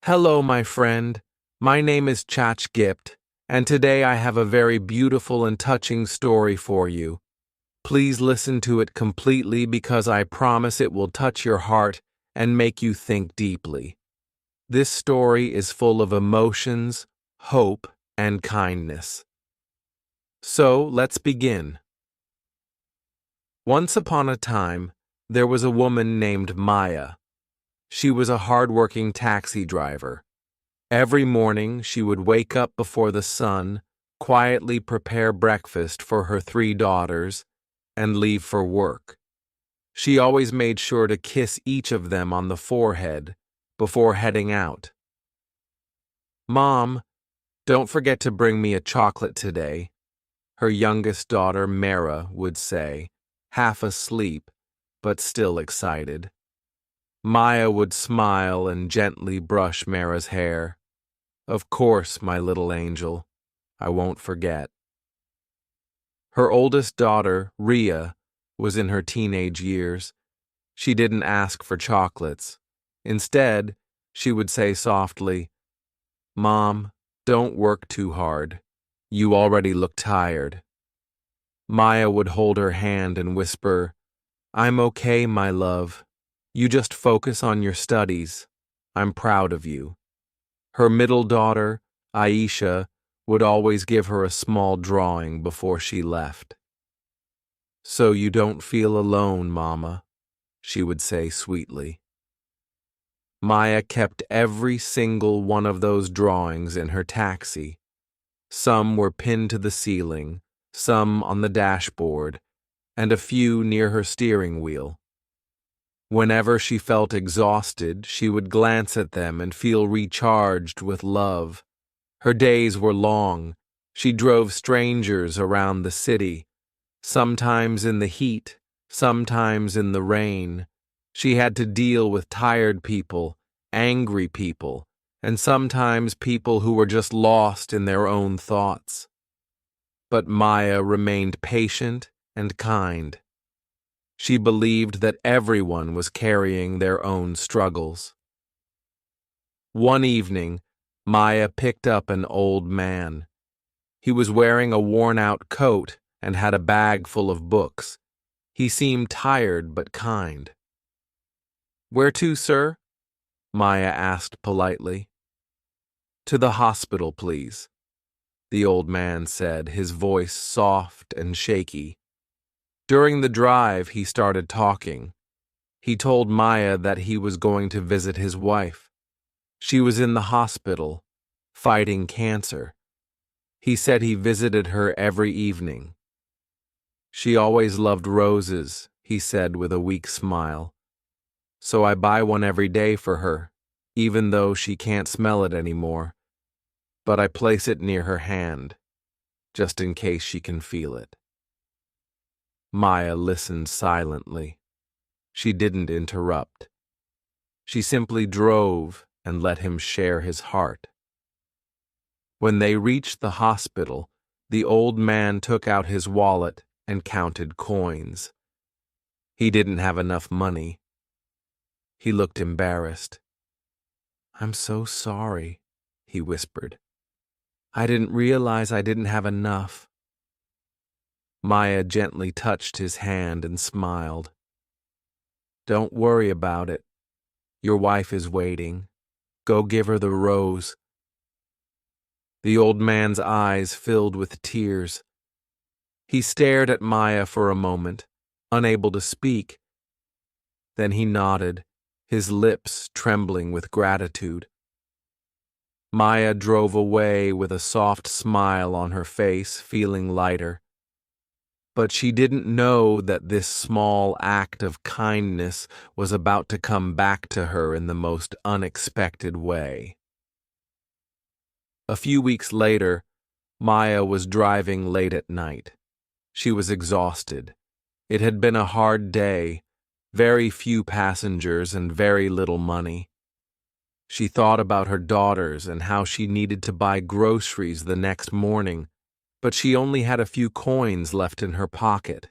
Hello, my friend. My name is ChatGPT, and today I have a very beautiful and touching story for you. Please listen to it completely because I promise it will touch your heart and make you think deeply. This story is full of emotions, hope, and kindness. So, let's begin. Once upon a time, there was a woman named Maya. She was a hard-working taxi driver. Every morning she would wake up before the sun, quietly prepare breakfast for her 3 daughters, and leave for work. She always made sure to kiss each of them on the forehead before heading out. "Mom, don't forget to bring me a chocolate today," her youngest daughter, Mara, would say, half asleep, but still excited. Maya would smile and gently brush Mara's hair. "Of course, my little angel. I won't forget." Her oldest daughter, Ria, was in her teenage years. She didn't ask for chocolates. Instead, she would say softly, "Mom, don't work too hard. You already look tired." Maya would hold her hand and whisper, "I'm okay, my love. You just focus on your studies. I'm proud of you." Her middle daughter, Aisha, would always give her a small drawing before she left. "So you don't feel alone, Mama," she would say sweetly. Maya kept every single one of those drawings in her taxi. Some were pinned to the ceiling, some on the dashboard, and a few near her steering wheel. Whenever she felt exhausted, she would glance at them and feel recharged with love. Her days were long. She drove strangers around the city, sometimes in the heat, sometimes in the rain. She had to deal with tired people, angry people, and sometimes people who were just lost in their own thoughts. But Maya remained patient and kind. She believed that everyone was carrying their own struggles. One evening, Maya picked up an old man. He was wearing a worn-out coat and had a bag full of books. He seemed tired but kind. "Where to, sir?" Maya asked politely. "To the hospital, please," the old man said, his voice soft and shaky. During the drive, he started talking. He told Maya that he was going to visit his wife. She was in the hospital, fighting cancer. He said he visited her every evening. "She always loved roses," he said with a weak smile. "So I buy one every day for her, even though she can't smell it anymore. But I place it near her hand, just in case she can feel it." Maya listened silently. She didn't interrupt. She simply drove and let him share his heart. When they reached the hospital, the old man took out his wallet and counted coins. He didn't have enough money. He looked embarrassed. "I'm so sorry," he whispered. "I didn't realize I didn't have enough." Maya gently touched his hand and smiled. "Don't worry about it. Your wife is waiting. Go give her the rose." The old man's eyes filled with tears. He stared at Maya for a moment, unable to speak. Then he nodded, his lips trembling with gratitude. Maya drove away with a soft smile on her face, feeling lighter. But she didn't know that this small act of kindness was about to come back to her in the most unexpected way. A few weeks later, Maya was driving late at night. She was exhausted. It had been a hard day, very few passengers and very little money. She thought about her daughters and how she needed to buy groceries the next morning, but she only had a few coins left in her pocket.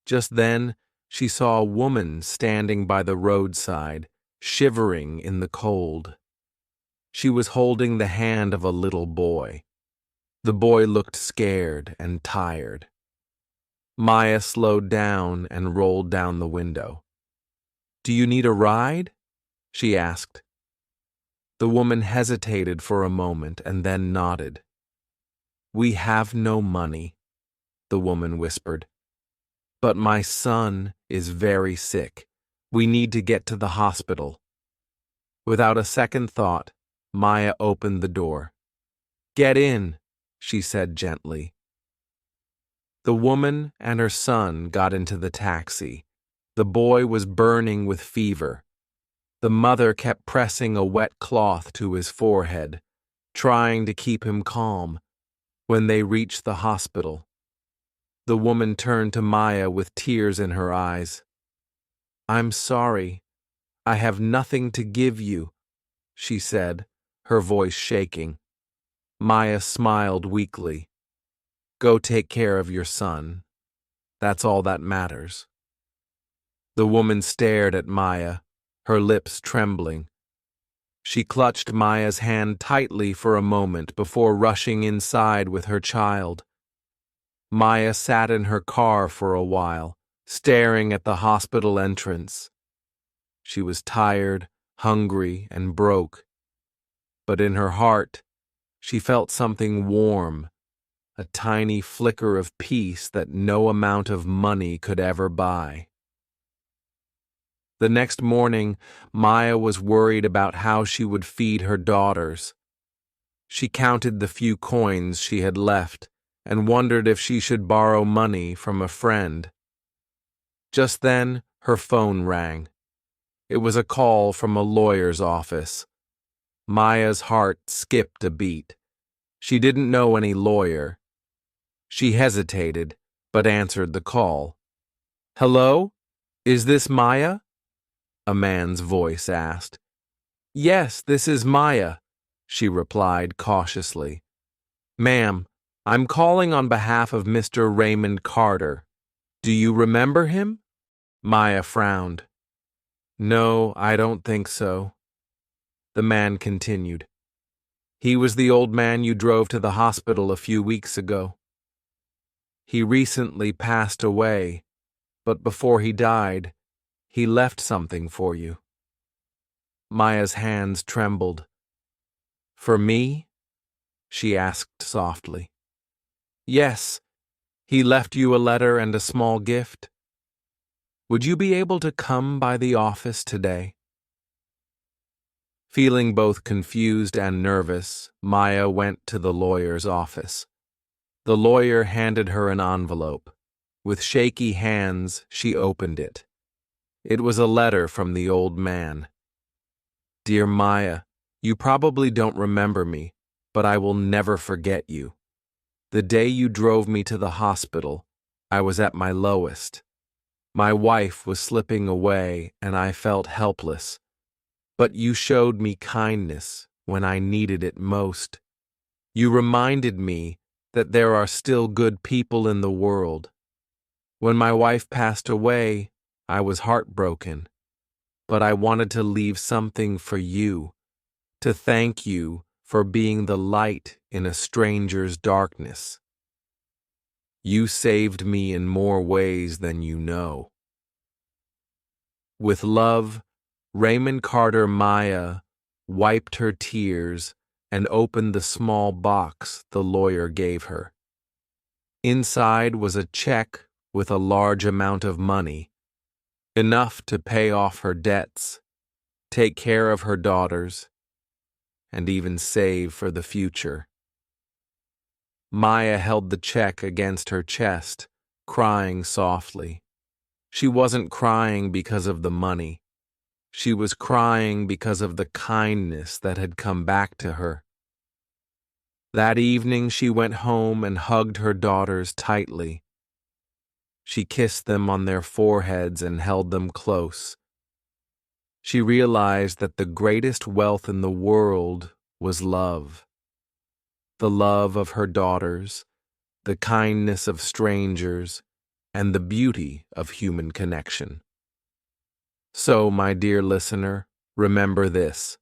Just then, she saw a woman standing by the roadside, shivering in the cold. She was holding the hand of a little boy. The boy looked scared and tired. Maya slowed down and rolled down the window. "Do you need a ride?" she asked. The woman hesitated for a moment and then nodded. "We have no money," the woman whispered. "But my son is very sick. We need to get to the hospital." Without a second thought, Maya opened the door. "Get in," she said gently. The woman and her son got into the taxi. The boy was burning with fever. The mother kept pressing a wet cloth to his forehead, trying to keep him calm. When they reached the hospital, the woman turned to Maya with tears in her eyes. "I'm sorry. I have nothing to give you," she said, her voice shaking. Maya smiled weakly. "Go take care of your son. That's all that matters." The woman stared at Maya, her lips trembling. She clutched Maya's hand tightly for a moment before rushing inside with her child. Maya sat in her car for a while, staring at the hospital entrance. She was tired, hungry, and broke. But in her heart, she felt something warm, a tiny flicker of peace that no amount of money could ever buy. The next morning, Maya was worried about how she would feed her daughters. She counted the few coins she had left and wondered if she should borrow money from a friend. Just then, her phone rang. It was a call from a lawyer's office. Maya's heart skipped a beat. She didn't know any lawyer. She hesitated, but answered the call. "Hello? Is this Maya?" a man's voice asked. "Yes, this is Maya," she replied cautiously. "Ma'am, I'm calling on behalf of Mr. Raymond Carter. Do you remember him?" Maya frowned. "No, I don't think so." The man continued. "He was the old man you drove to the hospital a few weeks ago. He recently passed away, but before he died, he left something for you." Maya's hands trembled. "For me?" she asked softly. "Yes, he left you a letter and a small gift. Would you be able to come by the office today?" Feeling both confused and nervous, Maya went to the lawyer's office. The lawyer handed her an envelope. With shaky hands, she opened it. It was a letter from the old man. "Dear Maya, you probably don't remember me, but I will never forget you. The day you drove me to the hospital, I was at my lowest. My wife was slipping away, and I felt helpless. But you showed me kindness when I needed it most. You reminded me that there are still good people in the world. When my wife passed away, I was heartbroken. But I wanted to leave something for you, to thank you for being the light in a stranger's darkness. You saved me in more ways than you know." With love, Raymond Carter Maya wiped her tears and opened the small box the lawyer gave her. Inside was a check with a large amount of money, enough to pay off her debts, take care of her daughters, and even save for the future. Maya held the check against her chest, crying softly. She wasn't crying because of the money. She was crying because of the kindness that had come back to her. That evening she went home and hugged her daughters tightly. She kissed them on their foreheads and held them close. She realized that the greatest wealth in the world was love. The love of her daughters, the kindness of strangers, and the beauty of human connection. So, my dear listener, remember this.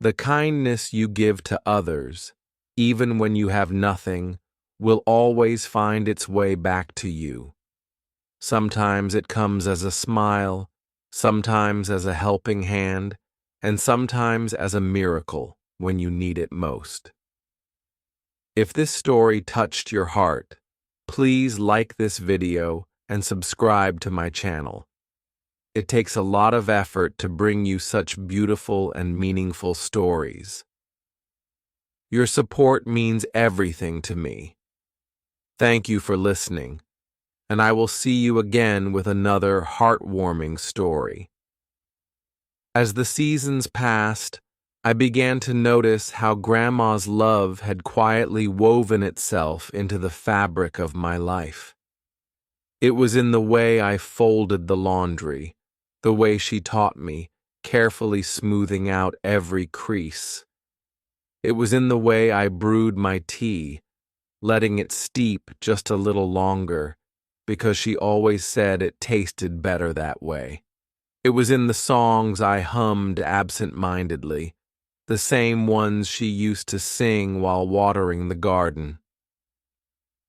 The kindness you give to others, even when you have nothing, will always find its way back to you. Sometimes it comes as a smile, sometimes as a helping hand, and sometimes as a miracle when you need it most. If this story touched your heart, please like this video and subscribe to my channel. It takes a lot of effort to bring you such beautiful and meaningful stories. Your support means everything to me. Thank you for listening, and I will see you again with another heartwarming story. As the seasons passed, I began to notice how Grandma's love had quietly woven itself into the fabric of my life. It was in the way I folded the laundry, the way she taught me, carefully smoothing out every crease. It was in the way I brewed my tea, letting it steep just a little longer, because she always said it tasted better that way. It was in the songs I hummed absent-mindedly, the same ones she used to sing while watering the garden.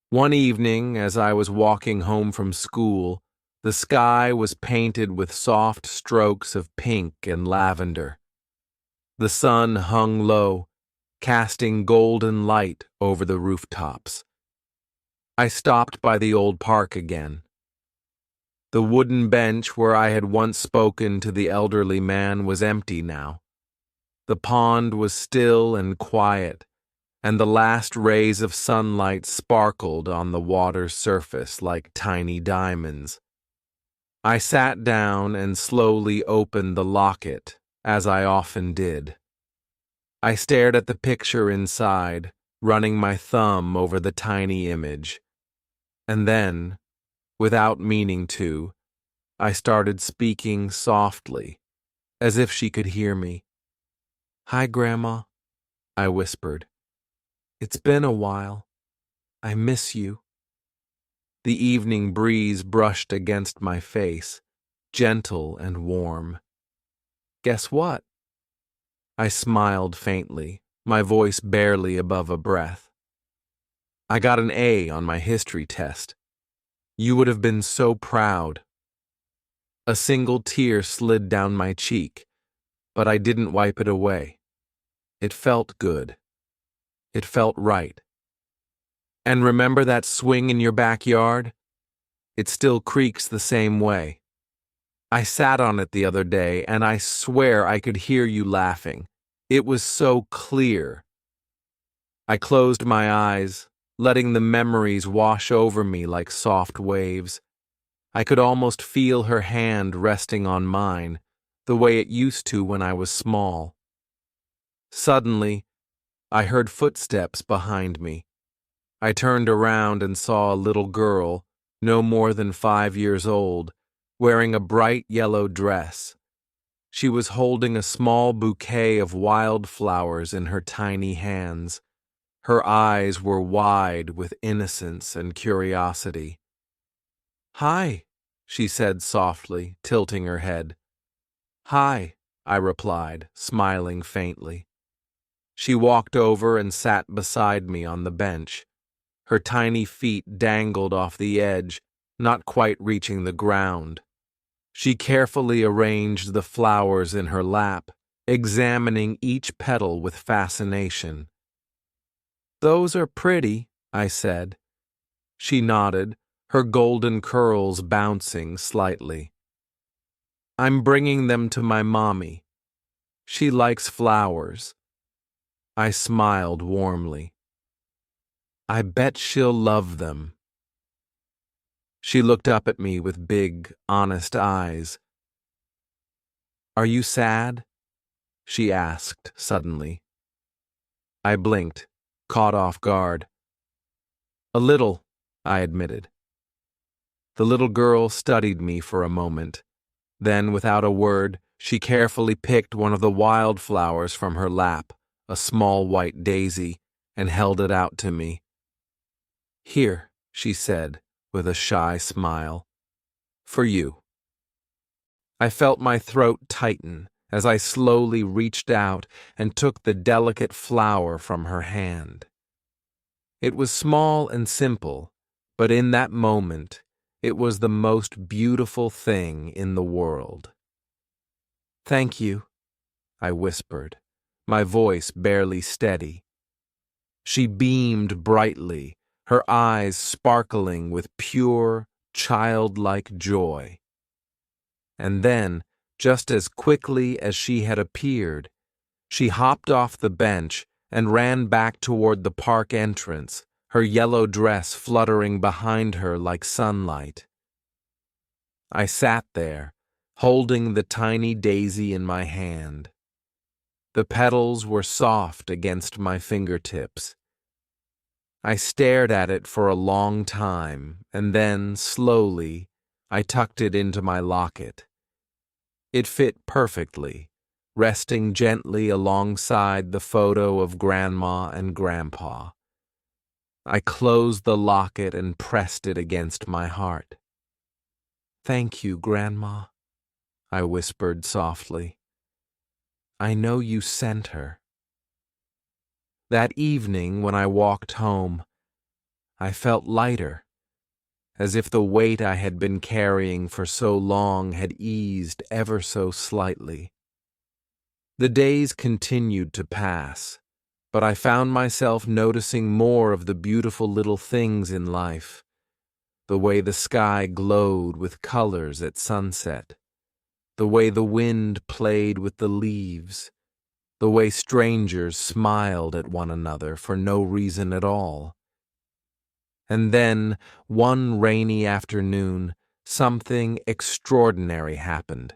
One evening, as I was walking home from school, the sky was painted with soft strokes of pink and lavender. The sun hung low, casting golden light over the rooftops. I stopped by the old park again. The wooden bench where I had once spoken to the elderly man was empty now. The pond was still and quiet, and the last rays of sunlight sparkled on the water's surface like tiny diamonds. I sat down and slowly opened the locket, as I often did. I stared at the picture inside, running my thumb over the tiny image. And then, without meaning to, I started speaking softly, as if she could hear me. "Hi, Grandma," I whispered. "It's been a while. I miss you." The evening breeze brushed against my face, gentle and warm. "Guess what?" I smiled faintly, my voice barely above a breath. "I got an A on my history test. You would have been so proud." A single tear slid down my cheek, but I didn't wipe it away. It felt good. It felt right. "And remember that swing in your backyard? It still creaks the same way. I sat on it the other day, and I swear I could hear you laughing. It was so clear." I closed my eyes, letting the memories wash over me like soft waves. I could almost feel her hand resting on mine, the way it used to when I was small. Suddenly, I heard footsteps behind me. I turned around and saw a little girl, no more than 5 years old, wearing a bright yellow dress. She was holding a small bouquet of wildflowers in her tiny hands. Her eyes were wide with innocence and curiosity. "Hi," she said softly, tilting her head. "Hi," I replied, smiling faintly. She walked over and sat beside me on the bench. Her tiny feet dangled off the edge, not quite reaching the ground. She carefully arranged the flowers in her lap, examining each petal with fascination. "Those are pretty," I said. She nodded, her golden curls bouncing slightly. "I'm bringing them to my mommy. She likes flowers." I smiled warmly. "I bet she'll love them." She looked up at me with big, honest eyes. "Are you sad?" she asked suddenly. I blinked, caught off guard. "A little," I admitted. The little girl studied me for a moment. Then, without a word, she carefully picked one of the wildflowers from her lap, a small white daisy, and held it out to me. "Here," she said, with a shy smile. "For you." I felt my throat tighten, as I slowly reached out and took the delicate flower from her hand. It was small and simple, but in that moment, it was the most beautiful thing in the world. "Thank you," I whispered, my voice barely steady. She beamed brightly, her eyes sparkling with pure, childlike joy. And then, just as quickly as she had appeared, she hopped off the bench and ran back toward the park entrance, her yellow dress fluttering behind her like sunlight. I sat there, holding the tiny daisy in my hand. The petals were soft against my fingertips. I stared at it for a long time, and then, slowly, I tucked it into my locket. It fit perfectly, resting gently alongside the photo of Grandma and Grandpa. I closed the locket and pressed it against my heart. "Thank you, Grandma," I whispered softly. "I know you sent her." That evening, when I walked home, I felt lighter, as if the weight I had been carrying for so long had eased ever so slightly. The days continued to pass, but I found myself noticing more of the beautiful little things in life, the way the sky glowed with colors at sunset, the way the wind played with the leaves, the way strangers smiled at one another for no reason at all. And then, one rainy afternoon, something extraordinary happened.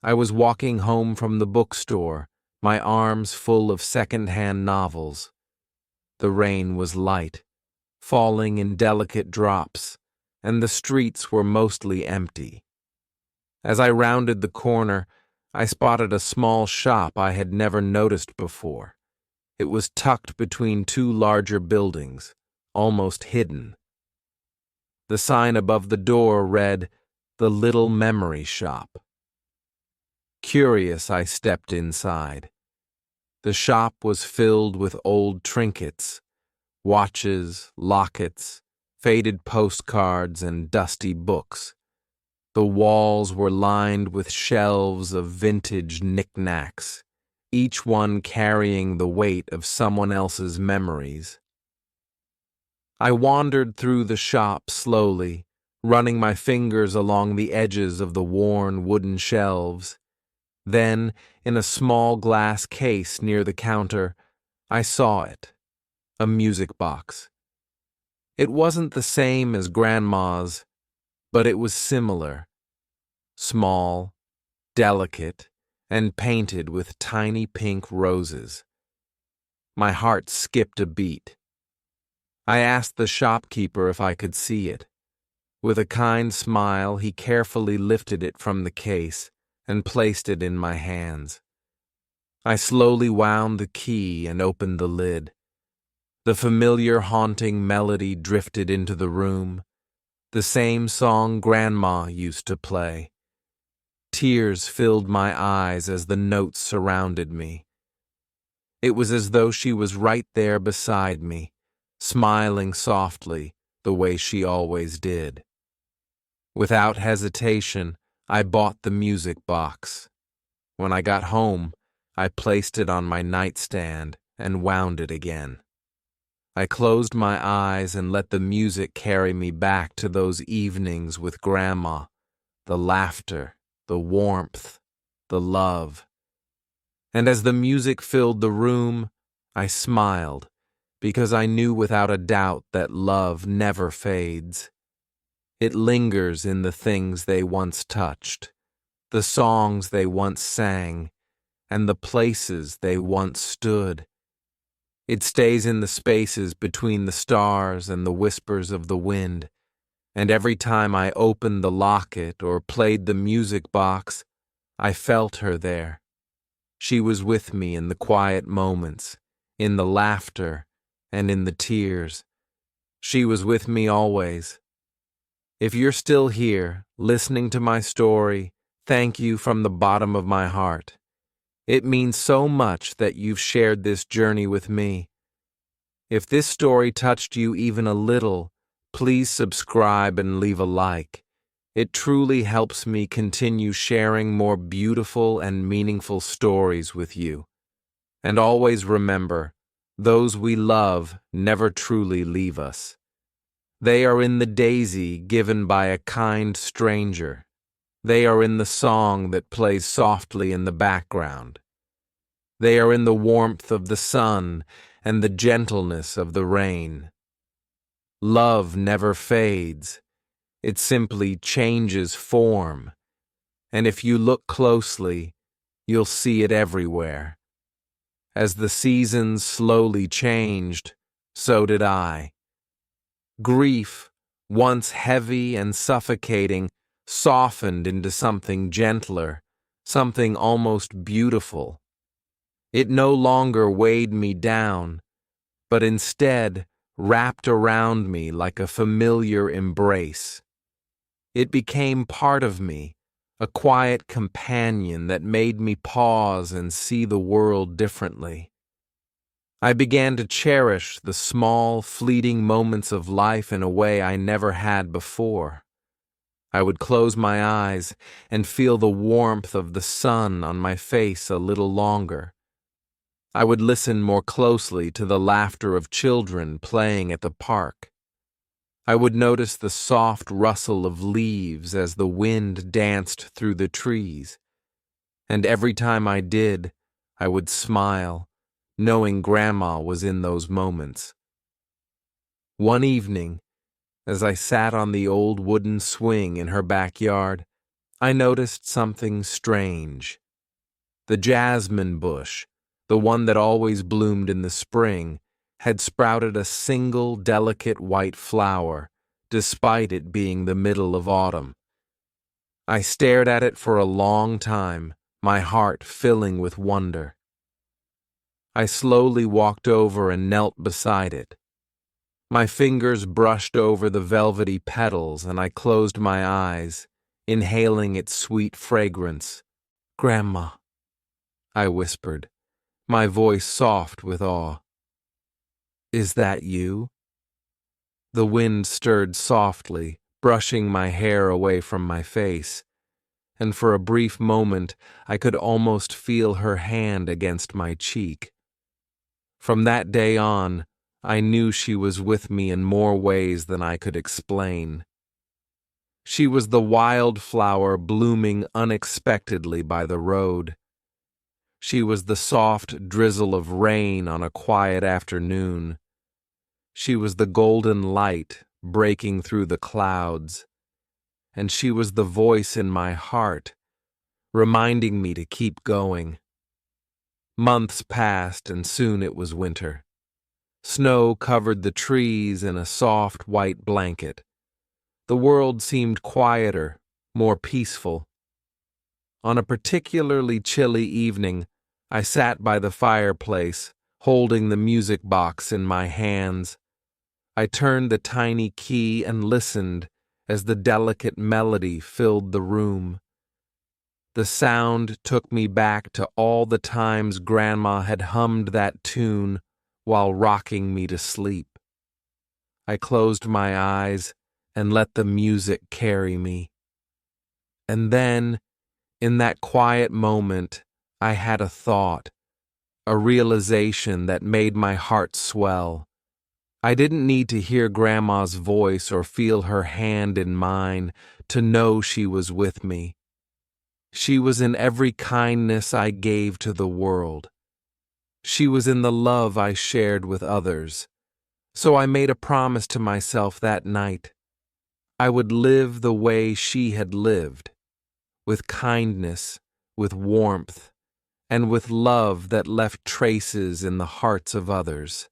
I was walking home from the bookstore, my arms full of second-hand novels. The rain was light, falling in delicate drops, and the streets were mostly empty. As I rounded the corner, I spotted a small shop I had never noticed before. It was tucked between two larger buildings, almost hidden. The sign above the door read, "The Little Memory Shop." Curious, I stepped inside. The shop was filled with old trinkets, watches, lockets, faded postcards, and dusty books. The walls were lined with shelves of vintage knickknacks, each one carrying the weight of someone else's memories. I wandered through the shop slowly, running my fingers along the edges of the worn wooden shelves. Then, in a small glass case near the counter, I saw it, a music box. It wasn't the same as Grandma's, but it was similar. Small, delicate, and painted with tiny pink roses. My heart skipped a beat. I asked the shopkeeper if I could see it. With a kind smile, he carefully lifted it from the case and placed it in my hands. I slowly wound the key and opened the lid. The familiar haunting melody drifted into the room, the same song Grandma used to play. Tears filled my eyes as the notes surrounded me. It was as though she was right there beside me, smiling softly the way she always did. Without hesitation, I bought the music box. When I got home, I placed it on my nightstand and wound it again. I closed my eyes and let the music carry me back to those evenings with Grandma, the laughter, the warmth, the love. And as the music filled the room, I smiled, because I knew without a doubt that love never fades. It lingers in the things they once touched, the songs they once sang, and the places they once stood. It stays in the spaces between the stars and the whispers of the wind, and every time I opened the locket or played the music box, I felt her there. She was with me in the quiet moments, in the laughter, and in the tears. She was with me always. If you're still here, listening to my story, Thank you from the bottom of my heart. It means so much that you've shared this journey with me. If this story touched you even a little, please subscribe and leave a like. It truly helps me continue sharing more beautiful and meaningful stories with you. And always remember, those we love never truly leave us. They are in the daisy given by a kind stranger. They are in the song that plays softly in the background. They are in the warmth of the sun and the gentleness of the rain. Love never fades. It simply changes form. And if you look closely, you'll see it everywhere. As the seasons slowly changed, so did I. Grief, once heavy and suffocating, softened into something gentler, something almost beautiful. It no longer weighed me down, but instead wrapped around me like a familiar embrace. It became part of me, a quiet companion that made me pause and see the world differently. I began to cherish the small, fleeting moments of life in a way I never had before. I would close my eyes and feel the warmth of the sun on my face a little longer. I would listen more closely to the laughter of children playing at the park. I would notice the soft rustle of leaves as the wind danced through the trees. And every time I did, I would smile, knowing Grandma was in those moments. One evening, as I sat on the old wooden swing in her backyard, I noticed something strange. The jasmine bush, the one that always bloomed in the spring, had sprouted a single delicate white flower, despite it being the middle of autumn. I stared at it for a long time, my heart filling with wonder. I slowly walked over and knelt beside it. My fingers brushed over the velvety petals and I closed my eyes, inhaling its sweet fragrance. "Grandma," I whispered, my voice soft with awe. "Is that you?" The wind stirred softly, brushing my hair away from my face, and for a brief moment I could almost feel her hand against my cheek. From that day on, I knew she was with me in more ways than I could explain. She was the wildflower blooming unexpectedly by the road. She was the soft drizzle of rain on a quiet afternoon. She was the golden light breaking through the clouds. And she was the voice in my heart, reminding me to keep going. Months passed and soon it was winter. Snow covered the trees in a soft white blanket. The world seemed quieter, more peaceful. On a particularly chilly evening, I sat by the fireplace, holding the music box in my hands. I turned the tiny key and listened as the delicate melody filled the room. The sound took me back to all the times Grandma had hummed that tune while rocking me to sleep. I closed my eyes and let the music carry me. And then, in that quiet moment, I had a thought, a realization that made my heart swell. I didn't need to hear Grandma's voice or feel her hand in mine to know she was with me. She was in every kindness I gave to the world. She was in the love I shared with others. So I made a promise to myself that night. I would live the way she had lived, with kindness, with warmth, and with love that left traces in the hearts of others.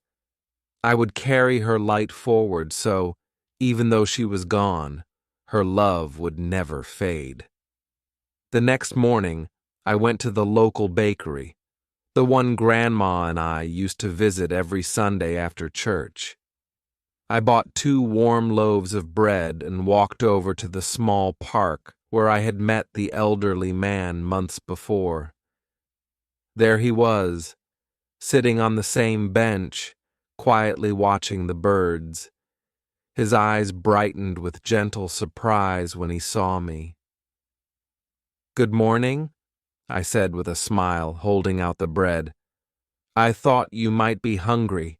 I would carry her light forward so, even though she was gone, her love would never fade. The next morning, I went to the local bakery, the one Grandma and I used to visit every Sunday after church. I bought 2 warm loaves of bread and walked over to the small park where I had met the elderly man months before. There he was, sitting on the same bench, quietly watching the birds. His eyes brightened with gentle surprise when he saw me. "Good morning," I said with a smile, holding out the bread. "I thought you might be hungry."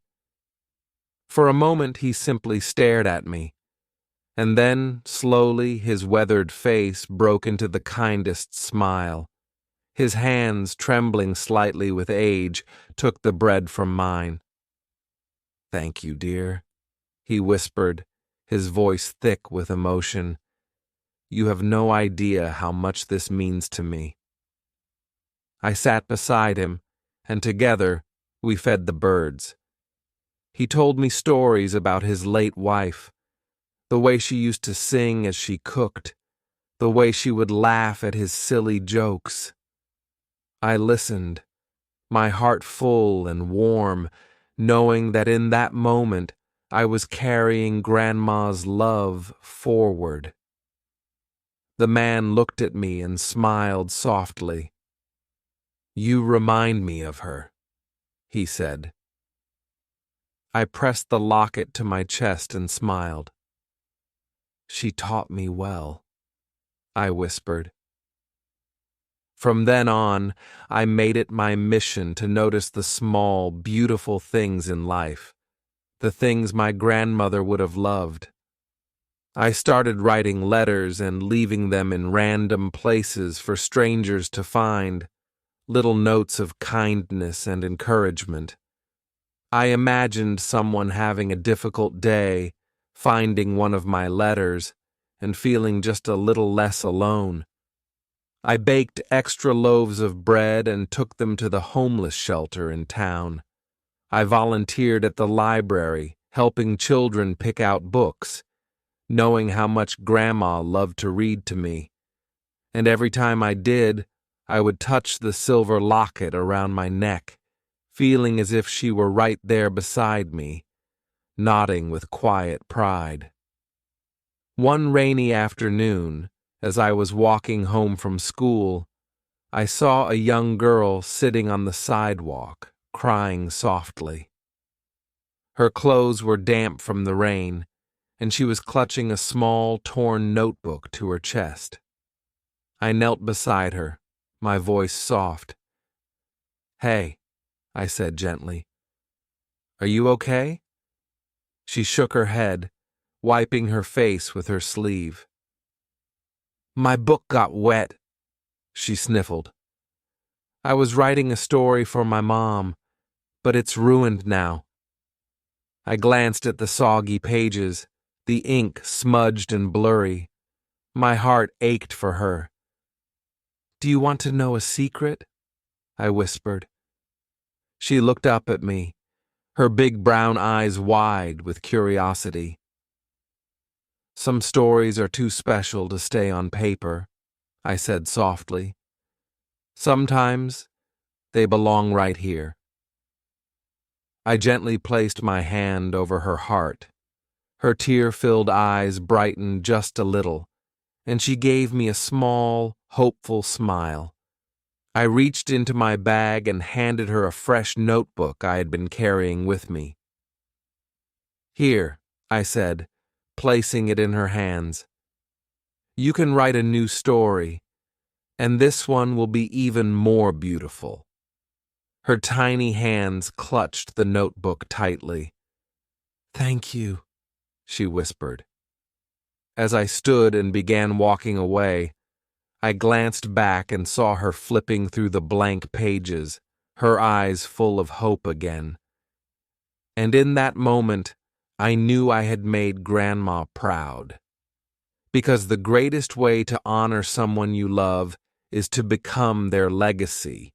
For a moment he simply stared at me, and then, slowly, his weathered face broke into the kindest smile. His hands, trembling slightly with age, took the bread from mine. "Thank you, dear," he whispered, his voice thick with emotion. "You have no idea how much this means to me." I sat beside him, and together we fed the birds. He told me stories about his late wife, the way she used to sing as she cooked, the way she would laugh at his silly jokes. I listened, my heart full and warm, knowing that in that moment I was carrying Grandma's love forward. The man looked at me and smiled softly. "You remind me of her," he said. I pressed the locket to my chest and smiled. "She taught me well," I whispered. From then on, I made it my mission to notice the small, beautiful things in life, the things my grandmother would have loved. I started writing letters and leaving them in random places for strangers to find, little notes of kindness and encouragement. I imagined someone having a difficult day, finding one of my letters, and feeling just a little less alone. I baked extra loaves of bread and took them to the homeless shelter in town. I volunteered at the library, helping children pick out books, knowing how much Grandma loved to read to me. And every time I did, I would touch the silver locket around my neck, feeling as if she were right there beside me, nodding with quiet pride. One rainy afternoon, as I was walking home from school, I saw a young girl sitting on the sidewalk, crying softly. Her clothes were damp from the rain, and she was clutching a small, torn notebook to her chest. I knelt beside her, my voice soft. "Hey," I said gently. "Are you okay?" She shook her head, wiping her face with her sleeve. "My book got wet," she sniffled. "I was writing a story for my mom, but it's ruined now." I glanced at the soggy pages, the ink smudged and blurry. My heart ached for her. "Do you want to know a secret?" I whispered. She looked up at me, her big brown eyes wide with curiosity. "Some stories are too special to stay on paper," I said softly. "Sometimes they belong right here." I gently placed my hand over her heart. Her tear-filled eyes brightened just a little, and she gave me a small, hopeful smile. I reached into my bag and handed her a fresh notebook I had been carrying with me. "Here," I said, placing it in her hands. "You can write a new story, and this one will be even more beautiful." Her tiny hands clutched the notebook tightly. "Thank you," she whispered. As I stood and began walking away, I glanced back and saw her flipping through the blank pages, her eyes full of hope again. And in that moment, I knew I had made Grandma proud. Because the greatest way to honor someone you love is to become their legacy,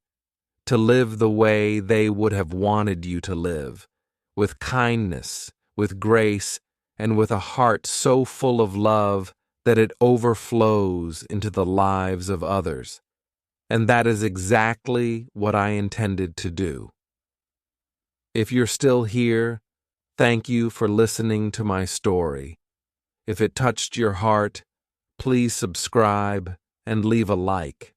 to live the way they would have wanted you to live, with kindness, with grace, and with a heart so full of love that it overflows into the lives of others. And that is exactly what I intended to do. If you're still here, thank you for listening to my story. If it touched your heart, Please subscribe and leave a like.